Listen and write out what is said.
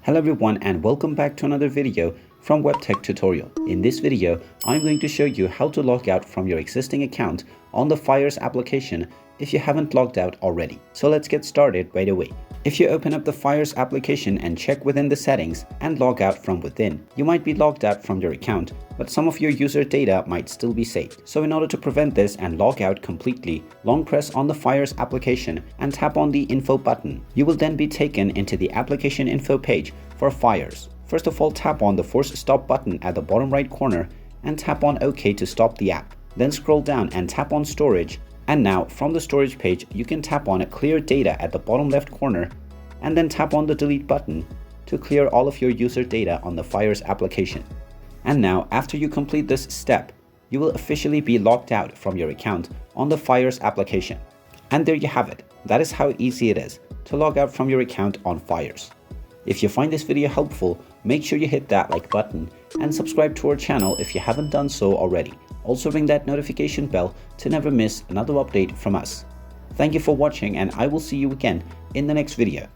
Hello everyone and welcome back to another video from Webtech Tutorial. In this video, I'm going to show you how to log out from your existing account on the Fyers application if you haven't logged out already. So let's get started right away. If you open up the Fyers application and check within the settings and log out from within, you might be logged out from your account, but some of your user data might still be saved. So in order to prevent this and log out completely, long press on the Fyers application and tap on the info button. You will then be taken into the application info page for Fyers. First of all, tap on the force stop button at the bottom right corner and tap on OK to stop the app. Then scroll down and tap on storage. And now from the storage page, you can tap on clear data at the bottom left corner and then tap on the delete button to clear all of your user data on the Fyers application. And now after you complete this step, you will officially be logged out from your account on the Fyers application. And there you have it. That is how easy it is to log out from your account on Fyers. If you find this video helpful, make sure you hit that like button and subscribe to our channel if you haven't done so already. Also ring that notification bell to never miss another update from us. Thank you for watching and I will see you again in the next video.